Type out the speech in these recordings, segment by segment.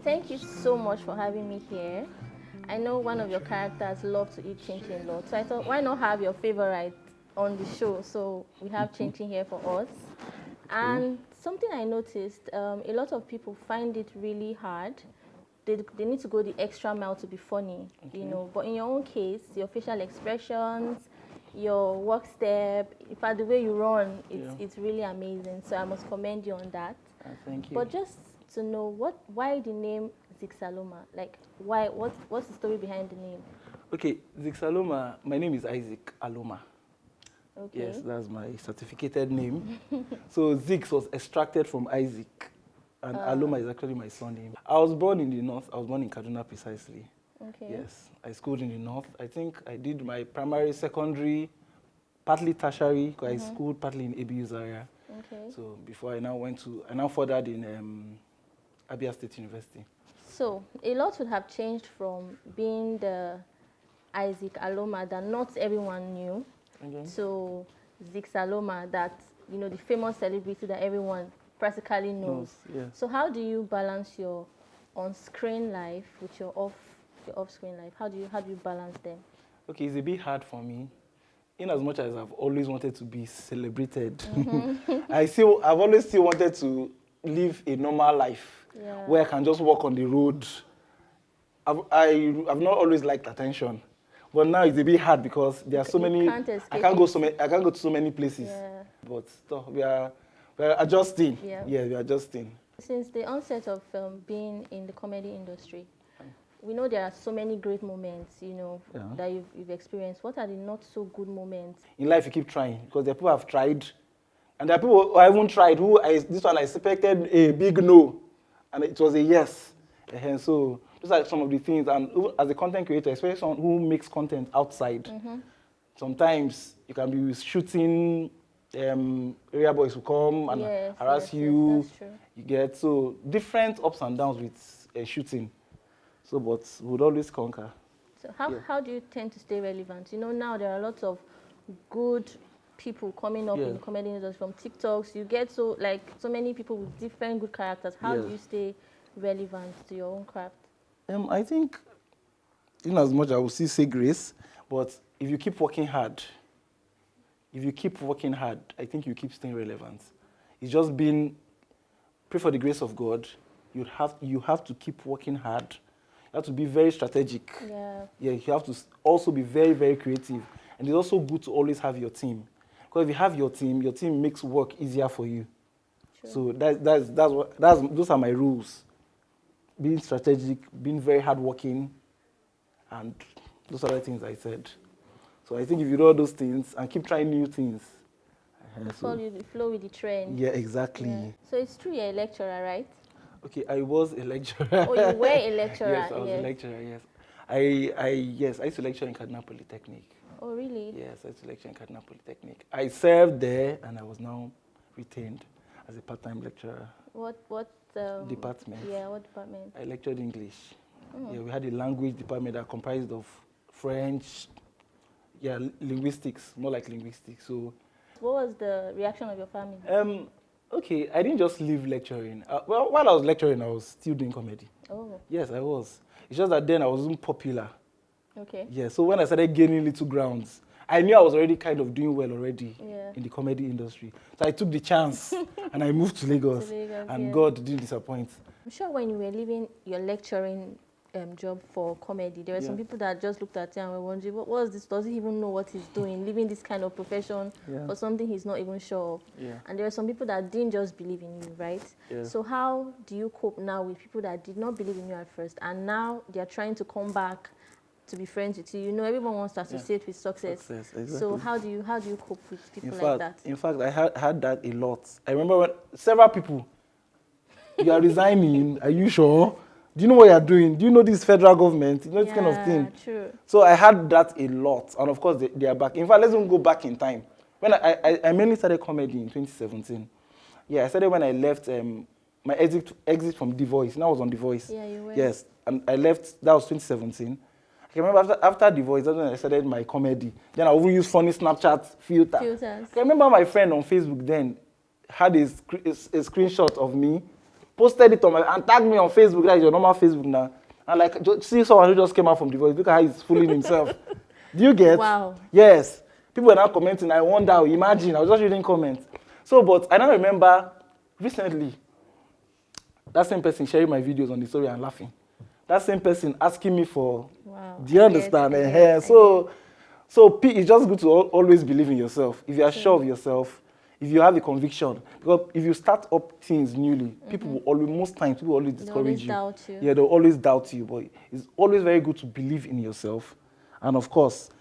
thank you so much for having me here. I know one of your characters love to eat chinchin a lot, so I thought, why not have your favorite on the show? So we have chinchin here for us. And something I noticed, a lot of people find it really hard. They need to go the extra mile to be funny, you know. But in your own case, your facial expressions, your walk step, in fact, the way you run, it's really amazing. So I must commend you on that. Thank you. But just to know, why the name Zicsaloma? Like, what's the story behind the name? Okay, Zicsaloma, my name is Isaac Aloma. Okay. Yes, that's my certificated name. So Zix was extracted from Isaac, and Aloma is actually my surname. I was born in the north. I was born in Kaduna precisely. Okay. Yes, I schooled in the north. I think I did my primary, secondary, partly tertiary, because I schooled partly in ABU's area. Okay. So before I now furthered in Abia State University. So a lot would have changed from being the Isaac Aloma that not everyone knew to Zicsaloma, that, you know, the famous celebrity that everyone practically knows. So how do you balance your on-screen life with your off-screen life? How do you balance them? Okay, it's a bit hard for me. In as much as I've always wanted to be celebrated, I've always still wanted to live a normal life where I can just walk on the road. I've not always liked attention, but now it's a bit hard because there are so many. I can't go to so many places. Yeah. But we're adjusting. Yeah, we're adjusting. Since the onset of being in the comedy industry, we know there are so many great moments, you know, that you've experienced. What are the not so good moments? In life, you keep trying, because there are people who have tried, and there are people who haven't tried. This one I expected a big no, and it was a yes. And so those are some of the things. And as a content creator, especially someone who makes content outside, sometimes you can be shooting. Area boys will come and harass you. That's true. You get so different ups and downs with shooting. So, but we would always conquer. So how do you tend to stay relevant? You know, now there are lots of good people coming up in the comedy industry from TikToks. You get so many people with different good characters. How do you stay relevant to your own craft? I think, in as much I will still say grace, but if you keep working hard, I think you keep staying relevant. It's just pray for the grace of God. You have to keep working hard. You have to be very strategic. Yeah, you have to also be very, very creative. And it's also good to always have your team. Because if you have your team makes work easier for you. Sure. So those are my rules. Being strategic, being very hardworking, and those other things I said. So I think if you do all those things and keep trying new things. Flow with the trend. Yeah, exactly. Yeah. So it's true you're a lecturer, right? Okay, I was a lecturer. Oh, you were a lecturer? Yes, I was a lecturer, yes. I used to lecture in Kaduna Polytechnic. Oh, really? Yes, I used to lecture in Kaduna Polytechnic. I served there and I was now retained as a part-time lecturer. What department? Yeah, what department? I lectured English. Yeah, we had a language department that comprised of French, linguistics, more like linguistics. So, what was the reaction of your family? Okay, I didn't just leave lecturing. While I was lecturing, I was still doing comedy. Oh. Yes, I was. It's just that then I wasn't popular. Okay. Yeah, so when I started gaining little grounds, I knew I was already kind of doing well already in the comedy industry. So I took the chance and I moved to Lagos. And God didn't disappoint. I'm sure when you were leaving your lecturing job for comedy, there were some people that just looked at you and were wondering, what was this? Does he even know what he's doing? Leaving this kind of profession for something he's not even sure of. Yeah. And there were some people that didn't just believe in you, right? Yeah. So how do you cope now with people that did not believe in you at first and now they're trying to come back to be friends with you? You know, everyone wants to associate with success. Exactly. So how do you cope with people like that? In fact, I had that a lot. I remember when several people, you are resigning, are you sure? Do you know what you're doing? Do you know this federal government? You know this kind of thing. True. So I had that a lot. And of course, they are back. In fact, let's even go back in time. When I mainly started comedy in 2017. Yeah, I started when I left my exit from The Voice. Now I was on The Voice. Yeah, you were. Yes, and I left, that was 2017. I can remember after The Voice, that's when I started my comedy. Then I would use funny Snapchat filters. I remember my friend on Facebook then had a screenshot of me posted it on my, and tagged me on Facebook. That is your normal Facebook now. And like, see someone who just came out from the voice. Look at how he's fooling himself. Do you get? Wow. Yes. People are now commenting. I wonder, imagine. I was just reading comments. So, but I now remember recently, that same person sharing my videos on the story and laughing. That same person asking me for, wow. Do you understand? Yes. So it's just good to always believe in yourself. If you are sure of yourself, if you have a conviction, because if you start up things newly, people will always, most times, people will always discourage you. Doubt you. Yeah, they'll always doubt you, but it's always very good to believe in yourself. And of course,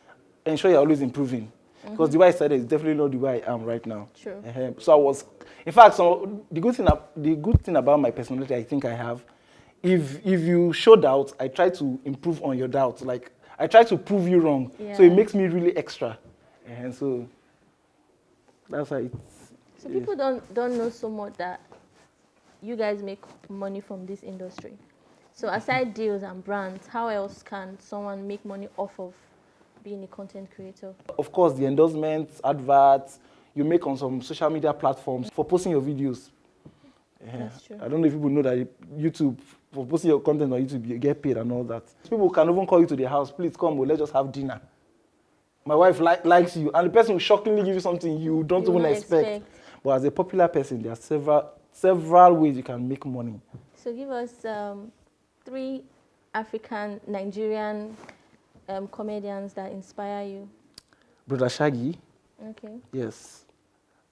ensure you're always improving. Because the way I started is definitely not the way I am right now. True. So I was, in fact, so the good thing about my personality, I think I have, if you show doubt, I try to improve on your doubt. Like, I try to prove you wrong. Yeah. So it makes me really extra. And so that's how it's. So people don't know so much that you guys make money from this industry. So aside deals and brands, how else can someone make money off of being a content creator? Of course, the endorsements, adverts, you make on some social media platforms for posting your videos. That's true. I don't know if people know that YouTube, for posting your content on YouTube, you get paid and all that. People can even call you to their house, please come, let's just have dinner. My wife likes you, and the person will shockingly give you something you don't even expect. But as a popular person, there are several ways you can make money. So give us 3 African, Nigerian comedians that inspire you. Brother Shaggy. Okay. Yes.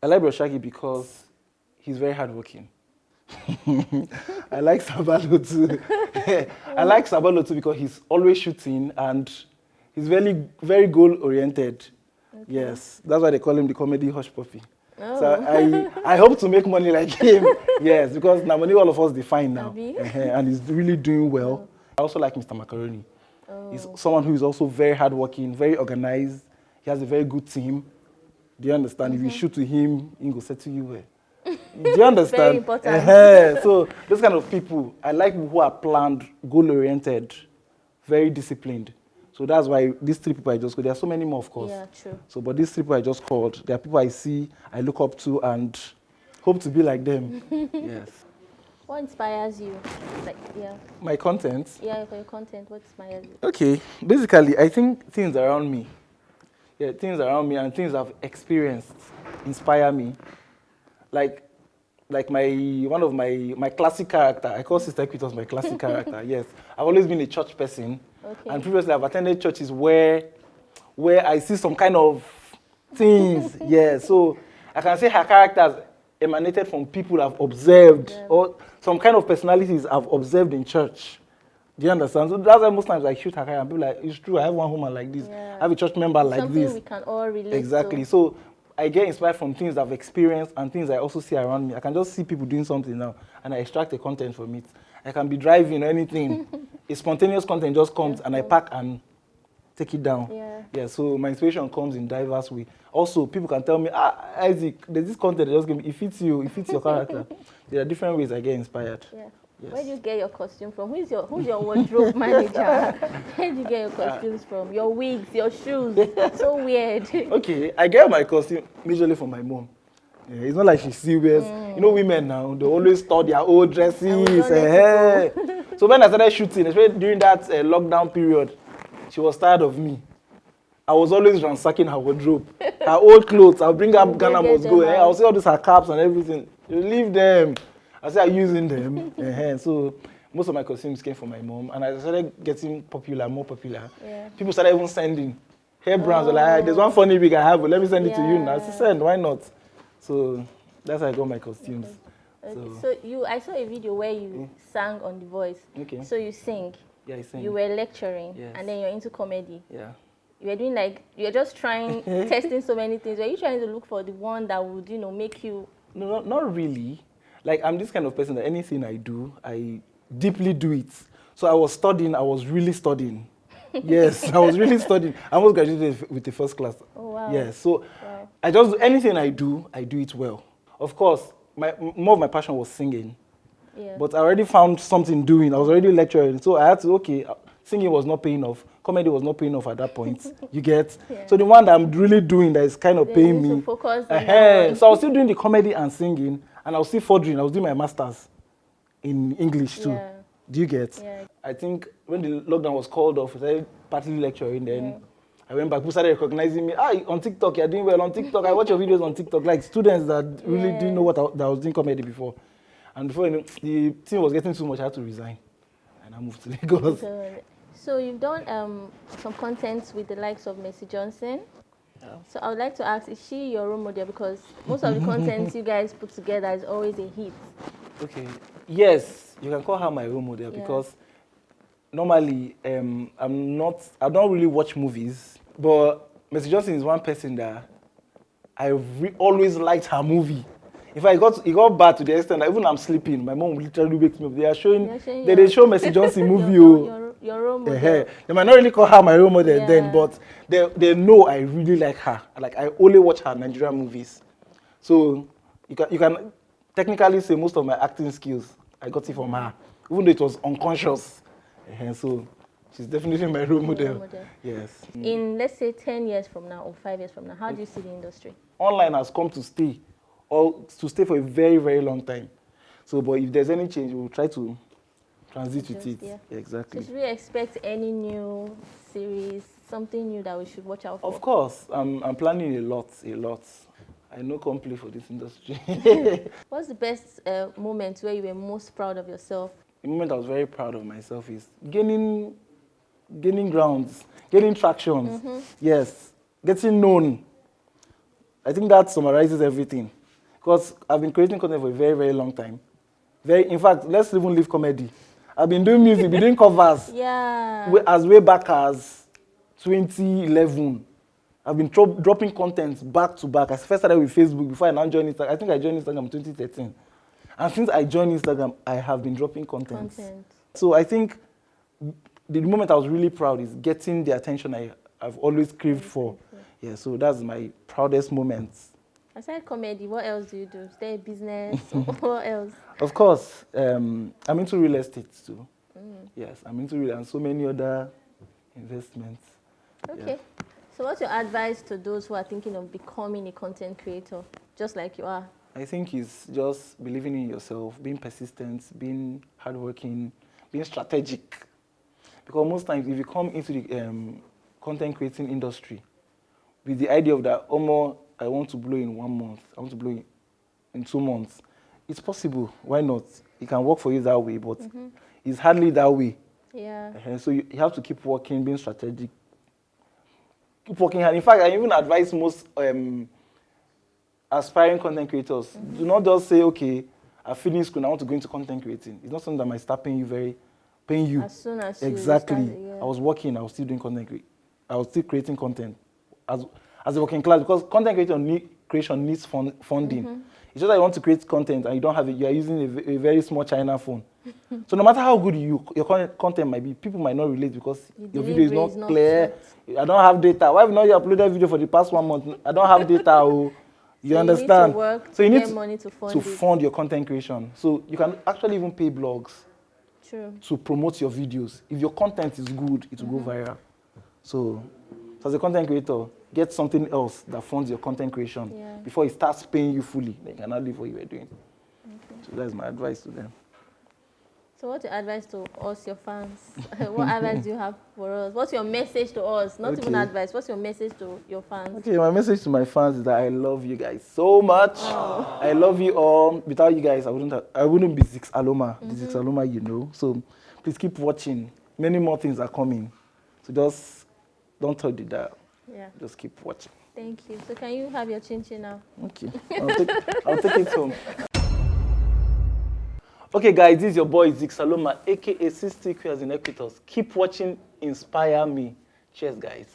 I like Brother Shaggy because he's very hardworking. I like Sabalo too. I like Sabalo too because he's always shooting and he's very, very goal-oriented. Okay. Yes. That's why they call him the comedy hush puppy. Oh. So I hope to make money like him. Yes, because now money all of us define now. And he's really doing well. I also like Mr. Macaroni. He's someone who is also very hardworking, very organized. He has a very good team. Do you understand? If you shoot to him, he will say to you well. Do you understand? Very important. So those kind of people, I like people who are planned, goal-oriented, very disciplined. So that's why these 3 people I just called, there are so many more, of course. Yeah, true. So, but these 3 people I just called, they are people I see, I look up to, and hope to be like them. Yes. What inspires you? Like, yeah. My content? Yeah, for your content, what inspires you? Okay, basically, I think things around me. Yeah, things around me and things I've experienced inspire me. Like one of my classic character, I call Sister Equitas my classic character, yes. I've always been a church person. Okay. And previously I've attended churches where I see some kind of things, yeah. So I can say her characters emanated from people I've observed, or some kind of personalities I've observed in church. Do you understand? So that's why most times I shoot her and people like, it's true, I have one woman like this, I have a church member like something this. We can all relate exactly. to. So I get inspired from things I've experienced and things I also see around me. I can just see people doing something now and I extract the content from it. I can be driving or anything. A spontaneous content just comes and I pack and take it down. Yeah, so my inspiration comes in diverse ways. Also, people can tell me, Isaac, there's this content that just give me, it fits you, it fits your character. There are different ways I get inspired. Yeah. Yes. Where do you get your costume from? Who's your wardrobe manager? Where do you get your costumes from? Your wigs, your shoes. So weird. Okay, I get my costume majorly from my mom. Yeah, it's not like she still wears. You know, women now, they always store their old dresses. So when I started shooting, especially during that lockdown period, she was tired of me. I was always ransacking her wardrobe. Her old clothes, I'll bring up Ghana must go. I'll see all these her caps and everything. You leave them. I started using them. So most of my costumes came from my mom, and I started getting popular, more popular. Yeah. People started even sending hair brands. Like, there's one funny wig I have, but let me send it to you now. I said, send, why not? So that's how I got my costumes. Okay. So I saw a video where you sang on The Voice. Okay. So you sing. Yeah, I sing. You were lecturing, and then you're into comedy. Yeah. You were doing like, you're just trying, testing so many things. Were you trying to look for the one that would, make you? No, not really. Like, I'm this kind of person that anything I do, I deeply do it. So I was studying, I was really studying. Yes, I was really studying. I almost graduated with the first class. Oh, wow. Yes, so I just, anything I do it well. Of course, more of my passion was singing. Yeah. But I already found something doing. I was already lecturing. So I had to, singing was not paying off. Comedy was not paying off at that point. You get? Yeah. So the one that I'm really doing that is kind of paying me. Focus on so I was still doing the comedy and singing. And I was still furthering. I was doing my master's in English too. Yeah. Do you get? Yeah. I think when the lockdown was called off, I started partly lecturing. Then I went back. People started recognizing me. On TikTok, you're doing well on TikTok. I watch your videos on TikTok. Like students that really didn't know that I was doing comedy before. And before the team was getting too much, I had to resign. And I moved to Lagos. So you've done some content with the likes of Mercy Johnson. Yeah. So I would like to ask, is she your role model? Because most of the content you guys put together is always a hit. Okay. Yes, you can call her my role model because normally I don't really watch movies, but Mercy Johnson is one person that I always liked her movie. In fact, it got bad to the extent that even I'm sleeping, my mom literally wakes me up. They show Mercy Johnson movie. Your role model. They might not really call her my role model then, but they know I really like her. Like I only watch her Nigerian movies. So you can technically say most of my acting skills I got it from her, even though it was unconscious. So she's definitely my role model. Yes. In, let's say, 10 years from now or 5 years from now, how do you see the industry? Online has come to stay, or to stay for a very, very long time. So, but if there's any change, we'll try to transit with it. Yeah, exactly. So should we expect any new series, something new that we should watch out for? Of course. I'm planning a lot. I know complete for this industry. What's the best moment where you were most proud of yourself? The moment I was very proud of myself is gaining grounds, gaining traction. Yes, getting known. I think that summarizes everything. Because I've been creating content for a very, very long time. In fact, let's even leave comedy. I've been doing music, been doing covers. As way back as 2011. I've been dropping content back to back. I first started with Facebook before I now joined Instagram. I think I joined Instagram in 2013. And since I joined Instagram, I have been dropping content. So I think the moment I was really proud is getting the attention I've always craved for. Yeah, so that's my proudest moment. Aside comedy, what else do you do? Is there a business? What else? Of course, I'm into real estate too. Yes, I'm into real estate and so many other investments. Okay. Yeah. So what's your advice to those who are thinking of becoming a content creator, just like you are? I think it's just believing in yourself, being persistent, being hardworking, being strategic. Because most times, if you come into the content creating industry with the idea of that, I want to blow in 1 month, I want to blow in 2 months, it's possible. Why not? It can work for you that way, but it's hardly that way. Yeah. So you have to keep working, being strategic. Keep working hard. In fact, I even advise most aspiring content creators, do not just say, okay, I finished school, I want to go into content creating. It's not something that might start paying you. As soon as exactly. You started, I was working, I was still doing content I was still creating content as a working class, because content creation needs funding. It's just that you want to create content and you don't have it, you are using a very small China phone. So no matter how good your content might be, people might not relate because your video is not clear. I don't have data. Why have not you uploaded video for the past 1 month? I don't have data. You understand? So you need money to fund your content creation. So you can actually even pay blogs to promote your videos. If your content is good, it will go viral. So as a content creator, get something else that funds your content creation before it starts paying you fully. Then you cannot live what you were doing. So that's my advice to them. So what's your advice to us, your fans? What advice do you have for us? What's your message to us? Not even advice. What's your message to your fans? Okay, my message to my fans is that I love you guys so much. Oh. I love you all. Without you guys, I wouldn't be Zicsaloma, the Zicsaloma you know. So please keep watching. Many more things are coming. So just don't touch the dial. Yeah. Just keep watching. Thank you. So can you have your chin-chin now? Okay. I'll take it home. Okay, guys, this is your boy Zicsaloma, aka 60 Queers in Equitos. Keep watching, inspire me. Cheers, guys.